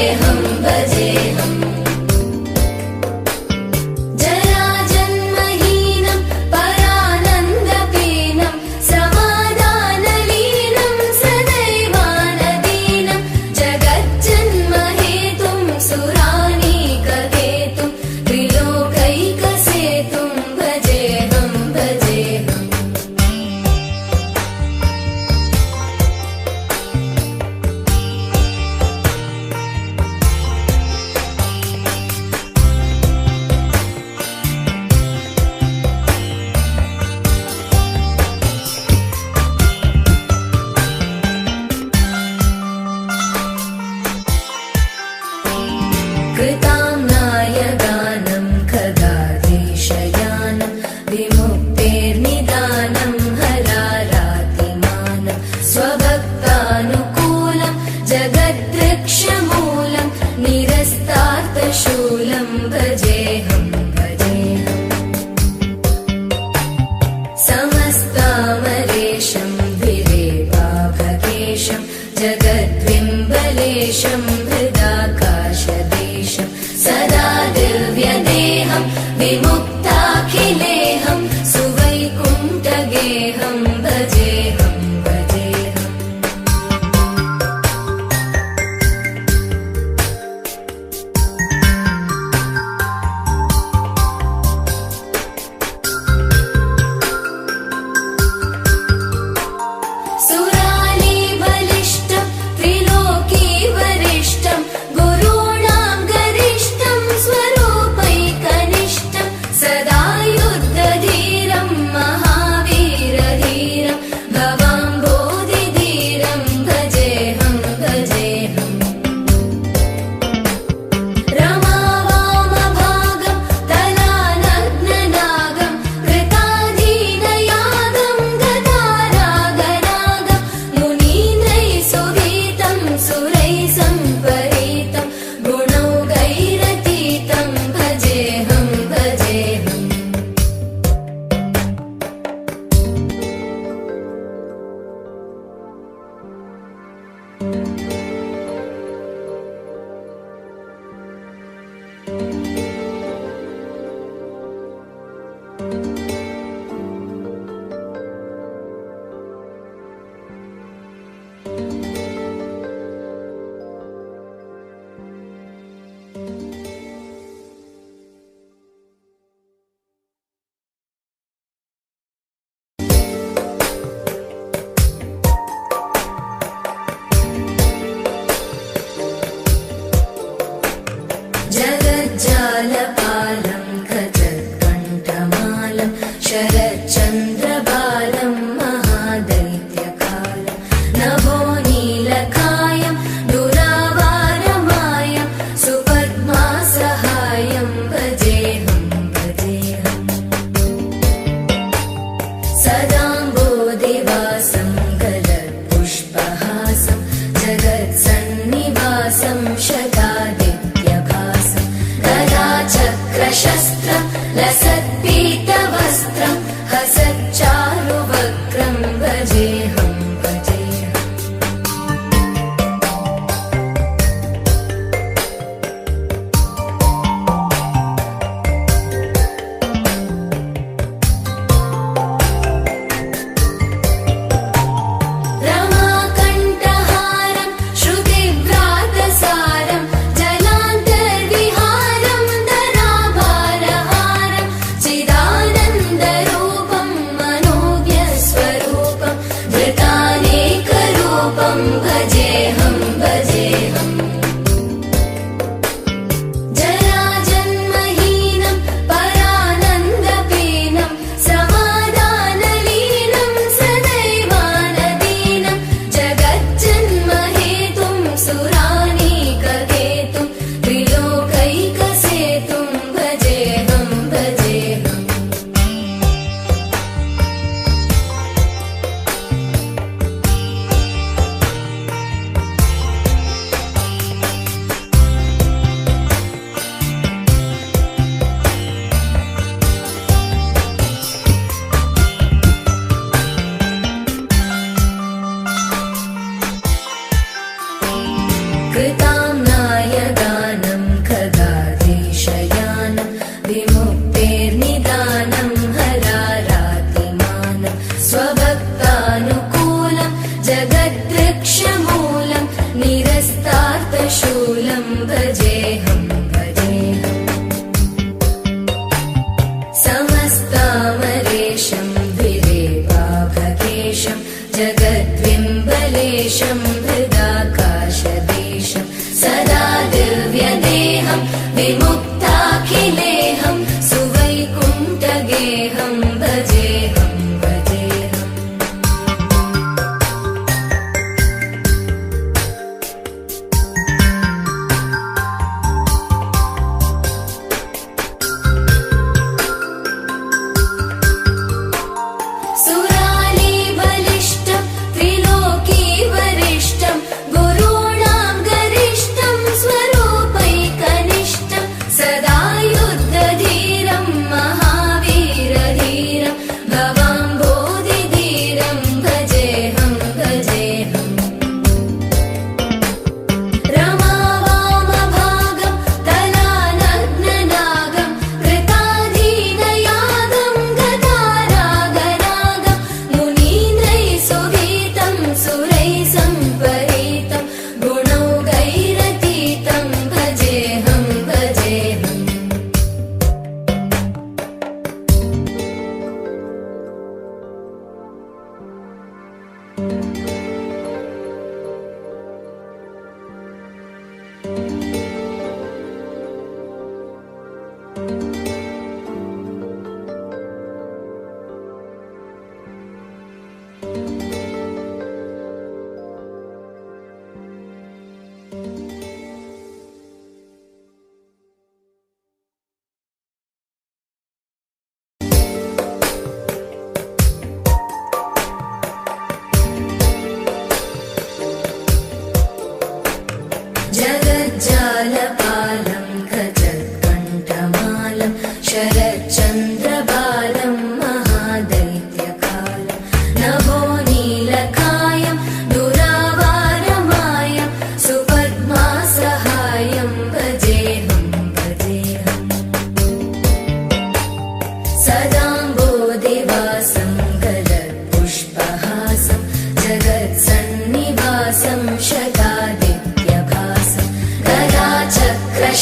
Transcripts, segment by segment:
भजेऽहं भजेऽहम् जराजन्महीनं परानन्दपीनं समाधानलीनं सदैवानदीनं जगज्जन्महेतुं सुरानीककेतुं त्रिलोकैकसेतुं भजेऽहं भजेऽहम् कृताम्नाय गानं खगाधीशयानं विमुक्तेर्निदानं हरारातिमानं स्वभक्तानुकूलं जगद्वृक्षमूलं निरस्तार्थशूलं भजेऽहं भजेऽहम् समस्तामरेशं धिरेवाभकेशं जगद्विम्बलेशं हृदाकाशदेशं सदा दिव्यदेहं विमुक्ताखिलेहं सुवैकुण्ठगेहं भजेऽहं भजेऽहम् सुरालीबलिष्ठं त्रिलोकीवरिष्ठं गुरूणां गरिष्ठं स्वरूपैकनिष्ठं सदा युद्धधीरं महावीरधीरं भवाम्बोधिधीरं भजेऽहं भजेऽहम् रमावामभागं तलानग्ननागं कृताधीनयागं गदारागरागं मुनीन्द्रैः सुभीतं सुरैः सम्परीतं गुणौघैरतीतं भजेऽहं भजेऽहम् जगज्जालपालं खचत्कण्ठमालं शरच्चन्द्रबालं महादैत्यकालं नभोनीलकायं दुरावारमायं सुपद्मासहायं भजेऽहं भजेऽहम् सदाम्बोधिवासं गलत्पुष्पहासं जगत्सन्निवासं शतादित्यभासं गदाचक्रशस्त्रं लसत्पीतवस्त्रं हसच्चारुवक्त्रं भजेऽहं भजेऽहम् रमाकण्ठहारं श्रुतिव्रातसारं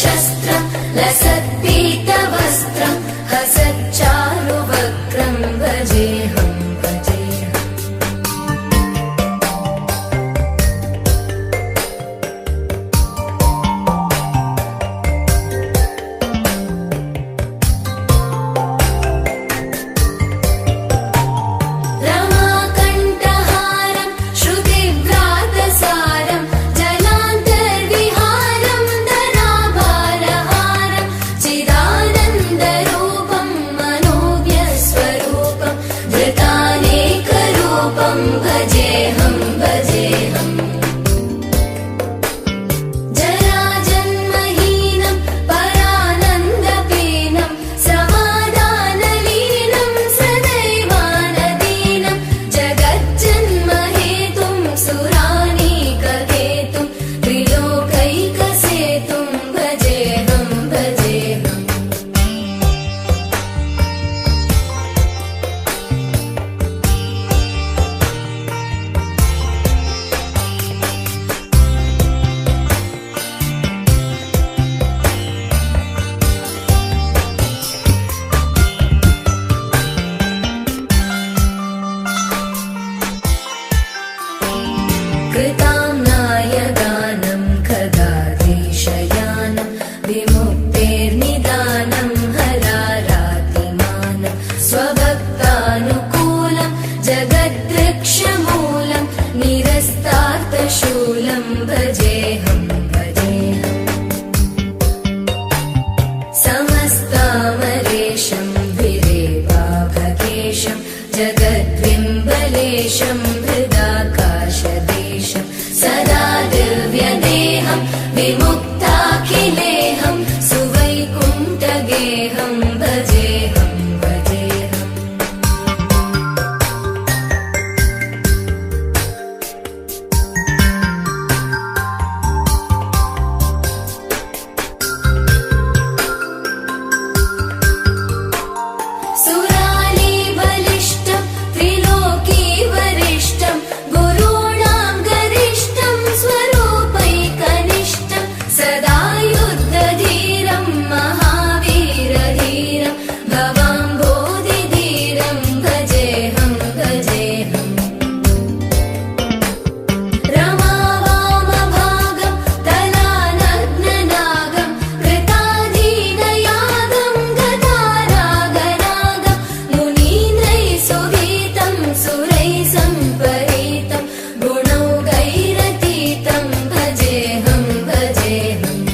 शस्त्रं लसत्पीतवस्त्रं हसच्चारुवक्त्रं भजेऽहं भजेऽहम् रमाकण्ठहारं श्रुतिव्रातसारं जलान्तर्विहारं धराभारहारं चिदानन्दरूपं मनोव्यस्वरूपं धृतानेकरूपं भजेऽहं भजेऽहम् जराजन्महीनं परानन्दपीनं समाधानलीनं सदैवानदीनं जगज्जन्महेतुं सुरानीककेतुं त्रिलोकैकसेतुं भजेऽहं भजेऽहम् कृताम्नायगानं खगाधीशयानं विमुक्तेर्निदानं हरारातिमानं स्वभक्तानुकूलं जगद्वृक्षमूलं निरस्तार्थशूलं भजेऽहं भजेऽहम् समस्तामरेशं विरेवाभकेशं जगद्विम्बलेशं हृदाकाशदेशं सदा दिव्यदेहं विमुक्ताखिलेहं सुवैकुण्ठगेहं भजेऽहं भजेऽहम् सुरालीबलिष्ठं त्रिलोकीवरिष्ठं गुरूणां गरिष्ठं स्वरूपैकनिष्ठं सदा युद्धधीरं महावीरधीरं भवाम्भोधिधीरं भजेऽहं भजेऽहम् रमावामभागं तलानग्ननागं कृताधीनयागं गतारागनागं मुनीन्द्रैः सुगीतं सुरैः सम्परीतं गुणौघैरतीतं भजेऽहं भजेऽहम्